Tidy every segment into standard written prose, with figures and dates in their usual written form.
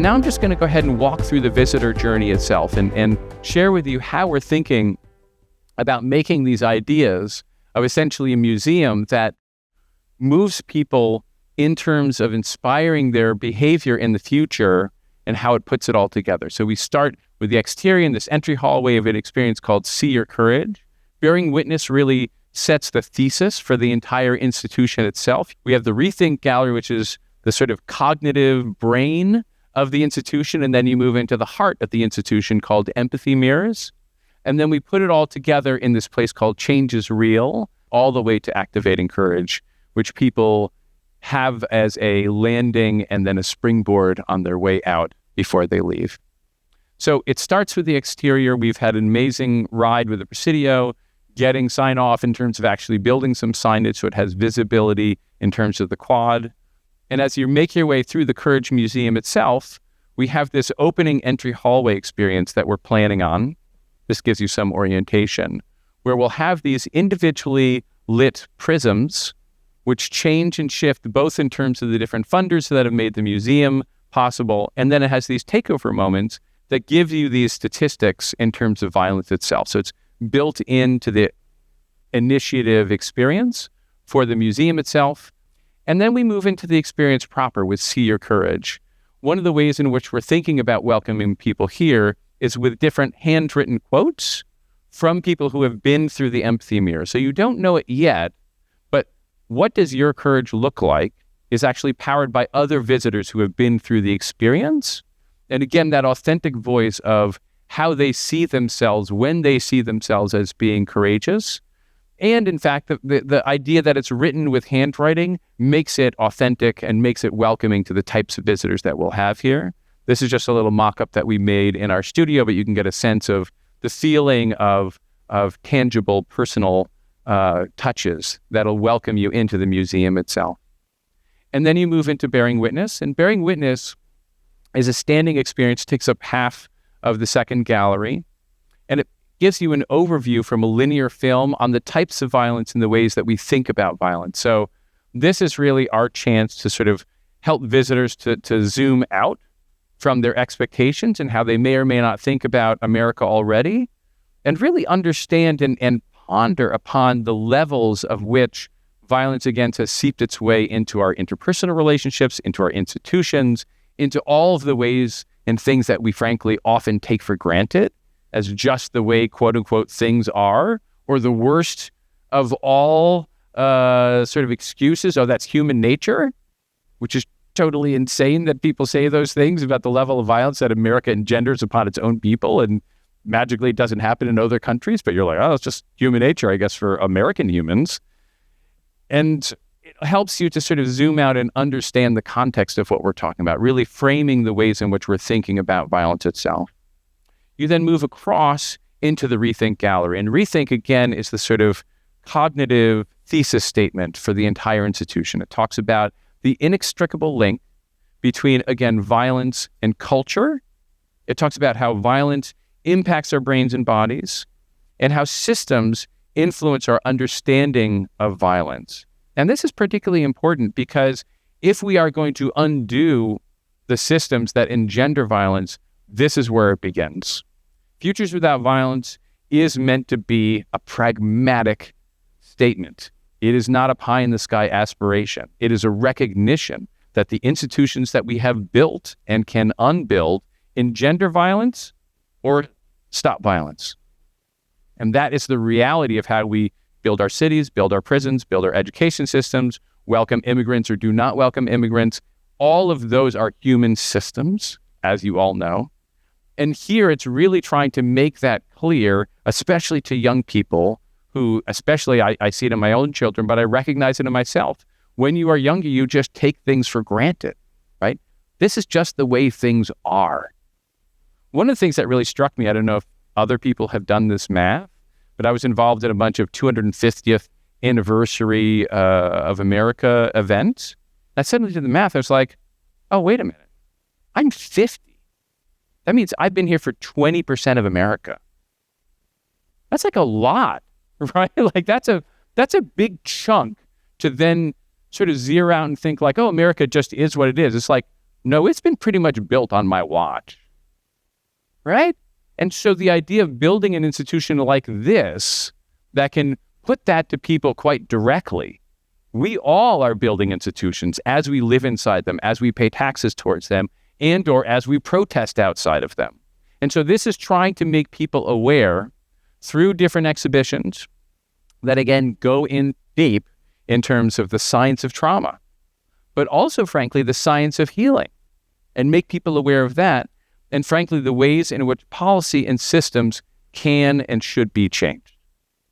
And now I'm just going to go ahead and walk through the visitor journey itself and share with you how we're thinking about making these ideas of essentially a museum that moves people in terms of inspiring their behavior in the future and how it puts it all together. So we start with the exterior in this entry hallway of an experience called See Your Courage. Bearing Witness really sets the thesis for the entire institution itself. We have the Rethink Gallery, which is the sort of cognitive brain of the institution, and then you move into the heart of the institution called Empathy Mirrors. And then we put it all together in this place called Change is Real, all the way to Activating Courage, which people have as a landing and then a springboard on their way out before they leave. So it starts with the exterior. We've had an amazing ride with the Presidio, getting sign off in terms of actually building some signage so it has visibility in terms of the quad. And as you make your way through the Courage Museum itself, we have this opening entry hallway experience that we're planning on. This gives you some orientation, where we'll have these individually lit prisms, which change and shift both in terms of the different funders that have made the museum possible, and then it has these takeover moments that give you these statistics in terms of violence itself. So it's built into the initiative experience for the museum itself. And then we move into the experience proper with See Your Courage. One of the ways in which we're thinking about welcoming people here is with different handwritten quotes from people who have been through the empathy mirror. So you don't know it yet, but what does your courage look like is actually powered by other visitors who have been through the experience. And again, that authentic voice of how they see themselves when they see themselves as being courageous. And in fact, the idea that it's written with handwriting makes it authentic and makes it welcoming to the types of visitors that we'll have here. This is just a little mock-up that we made in our studio, but you can get a sense of the feeling of tangible, personal touches that'll welcome you into the museum itself. And then you move into Bearing Witness. And Bearing Witness is a standing experience, takes up half of the second gallery. And it gives you an overview from a linear film on the types of violence and the ways that we think about violence. So this is really our chance to sort of help visitors to zoom out from their expectations and how they may or may not think about America already, and really understand and ponder upon the levels of which violence against has seeped its way into our interpersonal relationships, into our institutions, into all of the ways and things that we frankly often take for granted as just the way, quote unquote, things are, or the worst of all sort of excuses. Oh, that's human nature, which is totally insane that people say those things about the level of violence that America engenders upon its own people, and magically it doesn't happen in other countries, but you're like, oh, it's just human nature, I guess, for American humans. And it helps you to sort of zoom out and understand the context of what we're talking about, really framing the ways in which we're thinking about violence itself. You then move across into the Rethink Gallery. And Rethink, again, is the sort of cognitive thesis statement for the entire institution. It talks about the inextricable link between, again, violence and culture. It talks about how violence impacts our brains and bodies and how systems influence our understanding of violence. And this is particularly important because if we are going to undo the systems that engender violence, this is where it begins. Futures Without Violence is meant to be a pragmatic statement. It is not a pie-in-the-sky aspiration. It is a recognition that the institutions that we have built and can unbuild engender violence or stop violence. And that is the reality of how we build our cities, build our prisons, build our education systems, welcome immigrants or do not welcome immigrants. All of those are human systems, as you all know. And here it's really trying to make that clear, especially to young people who, especially I see it in my own children, but I recognize it in myself. When you are younger, you just take things for granted, right? This is just the way things are. One of the things that really struck me, I don't know if other people have done this math, but I was involved in a bunch of 250th anniversary of America events. I suddenly did the math. I was like, oh, wait a minute. I'm 50. That means I've been here for 20% of America. That's like a lot, right? Like that's a big chunk to then sort of zero out and think like, oh, America just is what it is. It's like, No, it's been pretty much built on my watch, right? And so the idea of building an institution like this that can put that to people quite directly. We all are building institutions as we live inside them, as we pay taxes towards them, and or as we protest outside of them. And so this is trying to make people aware through different exhibitions that, again, go in deep in terms of the science of trauma, but also, frankly, the science of healing, and make people aware of that, and frankly, the ways in which policy and systems can and should be changed.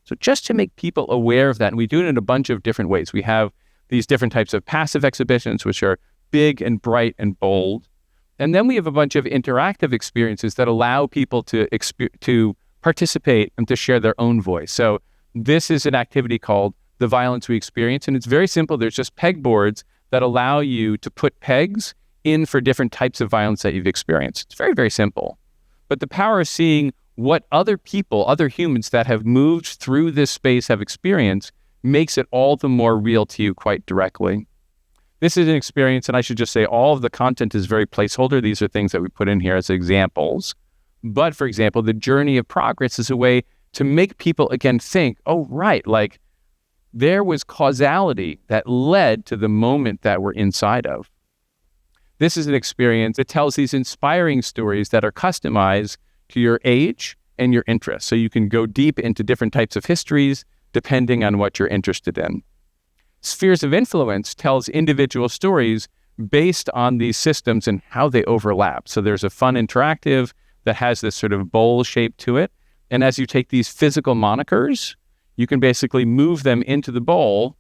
So just to make people aware of that, and we do it in a bunch of different ways. We have these different types of passive exhibitions, which are big and bright and bold. And then we have a bunch of interactive experiences that allow people to participate and to share their own voice. So this is an activity called The Violence We Experience, and it's very simple. There's just pegboards that allow you to put pegs in for different types of violence that you've experienced. It's very, very simple. But the power of seeing what other people, other humans that have moved through this space have experienced makes it all the more real to you quite directly. This is an experience, and I should just say all of the content is very placeholder. These are things that we put in here as examples. But for example, the journey of progress is a way to make people again think, oh, right, like there was causality that led to the moment that we're inside of. This is an experience that tells these inspiring stories that are customized to your age and your interests. So you can go deep into different types of histories depending on what you're interested in. Spheres of Influence tells individual stories based on these systems and how they overlap. So there's a fun interactive that has this sort of bowl shape to it. And as you take these physical monikers, you can basically move them into the bowl.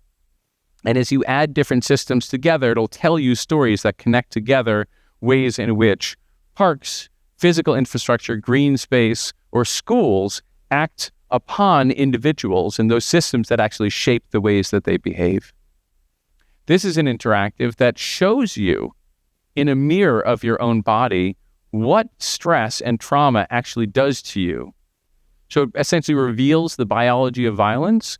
And as you add different systems together, it'll tell you stories that connect together ways in which parks, physical infrastructure, green space, or schools act upon individuals and those systems that actually shape the ways that they behave. This is an interactive that shows you in a mirror of your own body what stress and trauma actually does to you. So it essentially reveals the biology of violence.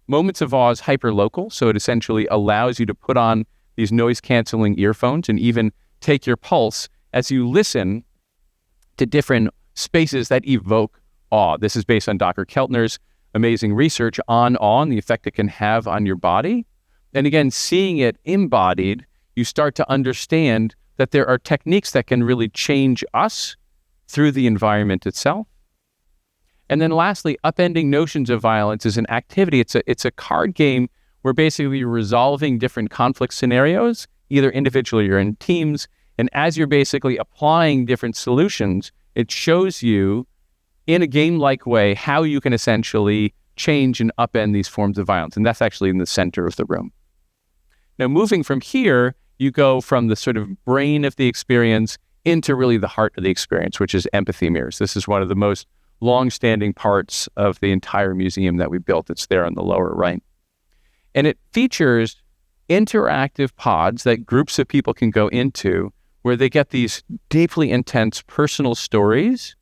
Moments of Awe is hyperlocal, so it essentially allows you to put on these noise-canceling earphones and even take your pulse as you listen to different spaces that evoke awe. This is based on Dr. Keltner's amazing research on awe and the effect it can have on your body. And again, seeing it embodied, you start to understand that there are techniques that can really change us through the environment itself. And then lastly, Upending Notions of Violence is an activity. It's a card game where basically you're resolving different conflict scenarios, either individually or in teams. And as you're basically applying different solutions, it shows you in a game-like way how you can essentially change and upend these forms of violence. And that's actually in the center of the room. Now, moving from here, you go from the sort of brain of the experience into really the heart of the experience, which is empathy mirrors. This is one of the most long-standing parts of the entire museum that we built. It's there on the lower right. And it features interactive pods that groups of people can go into where they get these deeply intense personal stories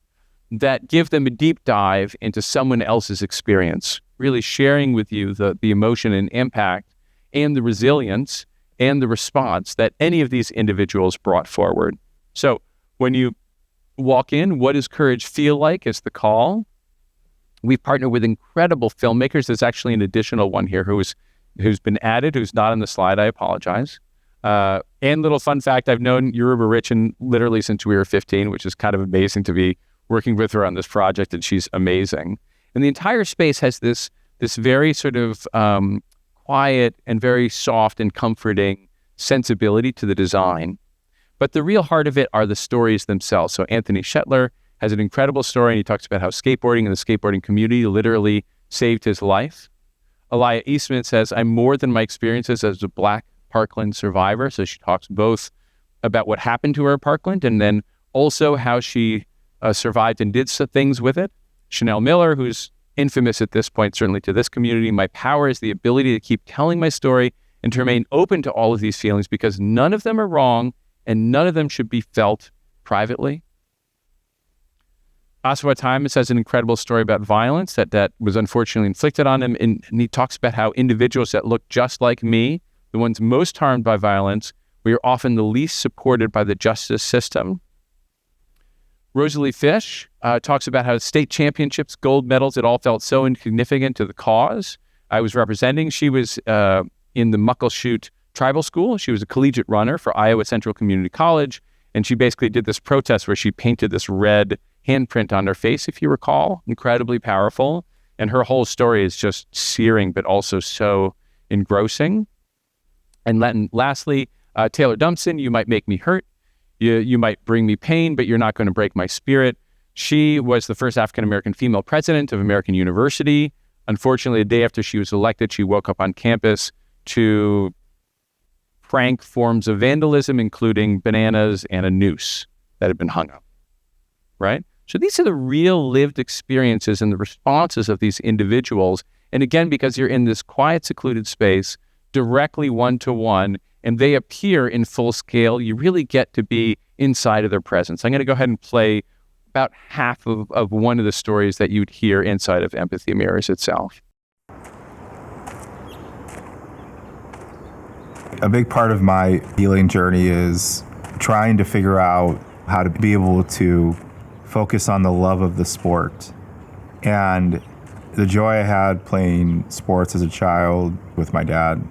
that give them a deep dive into someone else's experience, really sharing with you the emotion and impact and the resilience and the response that any of these individuals brought forward. So when you walk in, what does courage feel like is the call. We've partnered with incredible filmmakers. There's actually an additional one here who's been added, who's not on the slide. I apologize. And little fun fact, I've known Yoruba Richin literally since we were 15, which is kind of amazing to be working with her on this project, and she's amazing. And the entire space has this very sort of quiet and very soft and comforting sensibility to the design. But the real heart of it are the stories themselves. So Anthony Shetler has an incredible story, and he talks about how skateboarding and the skateboarding community literally saved his life. Aliyah Eastman says, I'm more than my experiences as a Black Parkland survivor. So she talks both about what happened to her at Parkland and then also how she survived and did some things with it. Chanel Miller, who's infamous at this point, certainly to this community, my power is the ability to keep telling my story and to remain open to all of these feelings because none of them are wrong and none of them should be felt privately. Aswa Timus has an incredible story about violence that was unfortunately inflicted on him, and he talks about how individuals that look just like me, the ones most harmed by violence, We are often the least supported by the justice system. Rosalie Fish talks about how state championships, gold medals, it all felt so insignificant to the cause I was representing. She was in the Muckleshoot Tribal School. She was a collegiate runner for Iowa Central Community College, and she basically did this protest where she painted this red handprint on her face, if you recall. Incredibly powerful. And her whole story is just searing, but also so engrossing. And lastly, Taylor Dumpson, You Might Make Me Hurt. You might bring me pain, but you're not going to break my spirit. She was the first African-American female president of American University. Unfortunately, the day after she was elected, she woke up on campus to frank forms of vandalism, including bananas and a noose that had been hung up, right? So these are the real lived experiences and the responses of these individuals. And again, because you're in this quiet, secluded space, directly one-to-one, and they appear in full scale, you really get to be inside of their presence. I'm going to go ahead and play about half of one of the stories that you'd hear inside of Empathy Mirrors itself. A big part of my healing journey is trying to figure out how to be able to focus on the love of the sport and the joy I had playing sports as a child with my dad.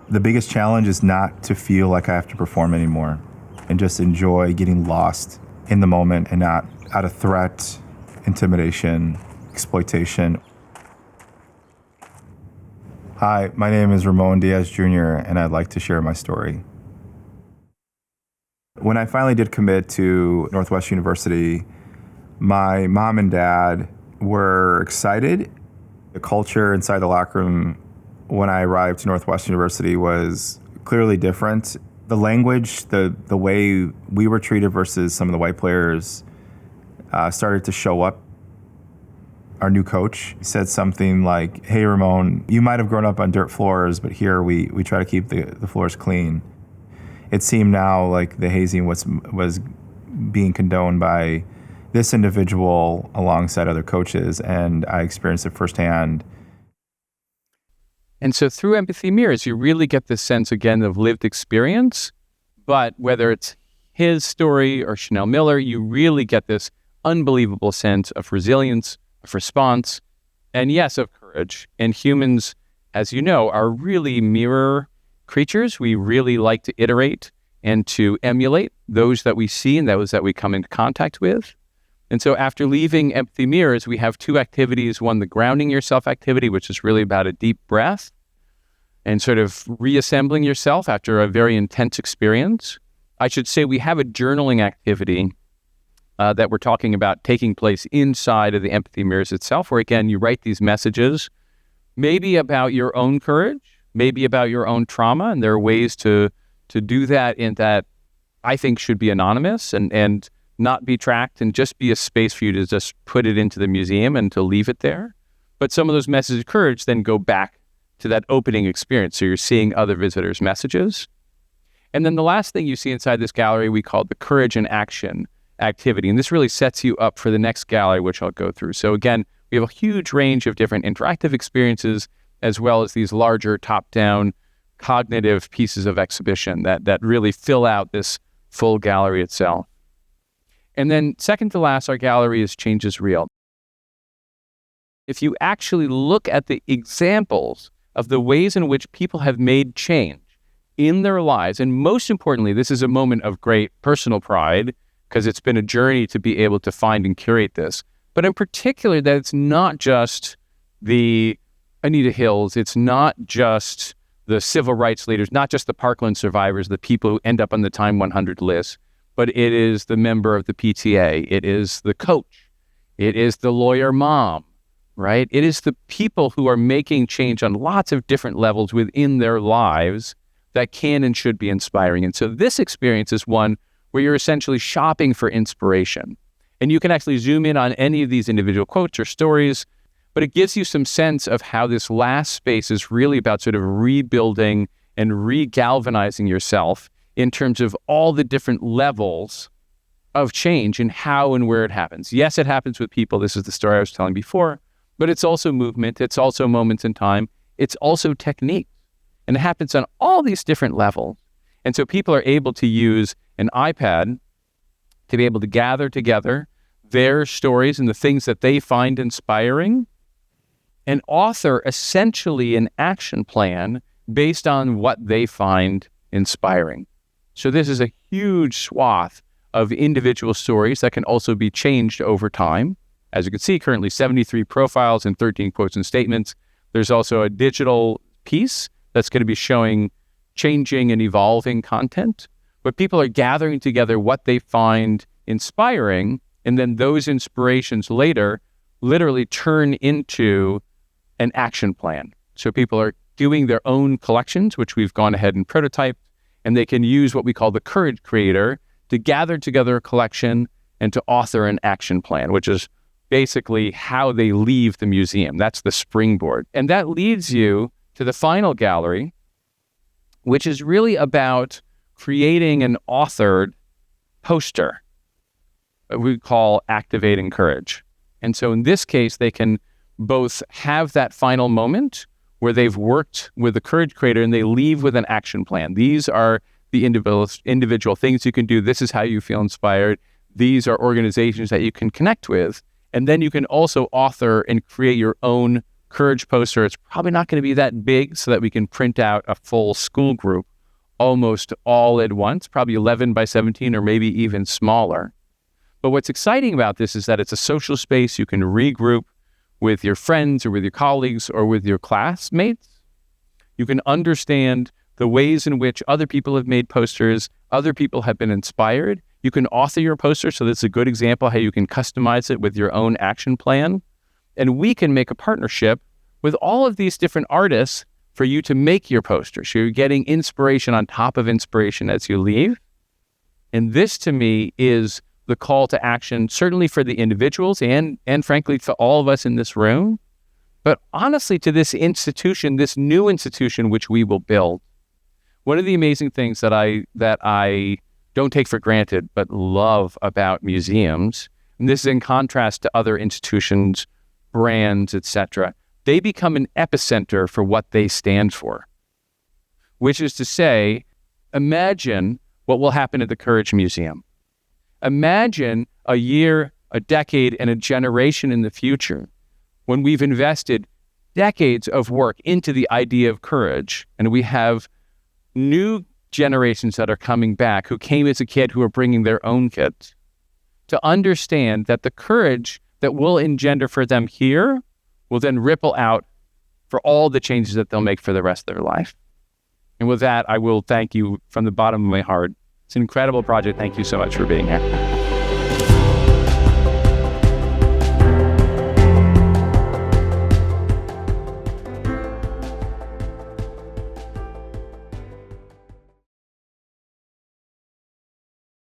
The biggest challenge is not to feel like I have to perform anymore and just enjoy getting lost in the moment and not out of threat, intimidation, exploitation. Hi, my name is Ramon Diaz Jr., and I'd like to share my story. When I finally did commit to Northwest University, my mom and dad were excited. The culture inside the locker room when I arrived to Northwest University was clearly different. The language, the way we were treated versus some of the white players started to show up. Our new coach said something like, "Hey, Ramon, you might have grown up on dirt floors, but here we try to keep the floors clean." It seemed now like the hazing was being condoned by this individual alongside other coaches, and I experienced it firsthand. And so through Empathy Mirrors, you really get this sense, again, of lived experience. But whether it's his story or Chanel Miller, you really get this unbelievable sense of resilience, of response, and yes, of courage. And humans, as you know, are really mirror creatures. We really like to iterate and to emulate those that we see and those that we come into contact with. And so after leaving Empathy Mirrors, we have two activities. One, the grounding yourself activity, which is really about a deep breath and sort of reassembling yourself after a very intense experience. I should say we have a journaling activity that we're talking about taking place inside of the Empathy Mirrors itself, where again, you write these messages, maybe about your own courage, maybe about your own trauma. And there are ways to do that in that I think should be anonymous and not be tracked and just be a space for you to just put it into the museum and to leave it there. But some of those messages of courage then go back to that opening experience. So you're seeing other visitors' messages. And then the last thing you see inside this gallery, we call the Courage in Action activity. And this really sets you up for the next gallery, which I'll go through. So again, we have a huge range of different interactive experiences, as well as these larger top-down cognitive pieces of exhibition that really fill out this full gallery itself. And then second to last, our gallery is Change is Real. If you actually look at the examples of the ways in which people have made change in their lives, and most importantly, this is a moment of great personal pride because it's been a journey to be able to find and curate this, but in particular that it's not just the Anita Hills, it's not just the civil rights leaders, not just the Parkland survivors, the people who end up on the Time 100 list, but it is the member of the PTA, it is the coach, it is the lawyer mom, right? It is the people who are making change on lots of different levels within their lives that can and should be inspiring. And so this experience is one where you're essentially shopping for inspiration. And you can actually zoom in on any of these individual quotes or stories, but it gives you some sense of how this last space is really about sort of rebuilding and re-galvanizing yourself in terms of all the different levels of change and how and where it happens. Yes, it happens with people. This is the story I was telling before, but it's also movement. It's also moments in time. It's also technique. And it happens on all these different levels. And so people are able to use an iPad to be able to gather together their stories and the things that they find inspiring and author essentially an action plan based on what they find inspiring. So this is a huge swath of individual stories that can also be changed over time. As you can see, currently 73 profiles and 13 quotes and statements. There's also a digital piece that's going to be showing changing and evolving content, but people are gathering together what they find inspiring, and then those inspirations later literally turn into an action plan. So people are doing their own collections, which we've gone ahead and prototyped, and they can use what we call the Courage Creator to gather together a collection and to author an action plan, which is basically how they leave the museum. That's the springboard. And that leads you to the final gallery, which is really about creating an authored poster, what we call activating courage. And so in this case, they can both have that final moment where they've worked with the Courage Creator and they leave with an action plan. These are the individual things you can do. This is how you feel inspired. These are organizations that you can connect with. And then you can also author and create your own Courage poster. It's probably not going to be that big so that we can print out a full school group almost all at once, probably 11 by 17 or maybe even smaller. But what's exciting about this is that it's a social space. You can regroup with your friends or with your colleagues or with your classmates. You can understand the ways in which other people have made posters, other people have been inspired. You can author your poster, so that's a good example how you can customize it with your own action plan. And we can make a partnership with all of these different artists for you to make your poster. So you're getting inspiration on top of inspiration as you leave. And this to me is the call to action, certainly for the individuals and frankly for all of us in this room, but honestly to this institution, this new institution which we will build. One of the amazing things that I don't take for granted but love about museums, and this is in contrast to other institutions, brands, etc., they become an epicenter for what they stand for, which is to say, imagine what will happen at the Courage Museum. Imagine a year, a decade, and a generation in the future when we've invested decades of work into the idea of courage, and we have new generations that are coming back who came as a kid who are bringing their own kids to understand that the courage that will engender for them here will then ripple out for all the changes that they'll make for the rest of their life. And with that, I will thank you from the bottom of my heart. It's an incredible project. Thank you so much for being here.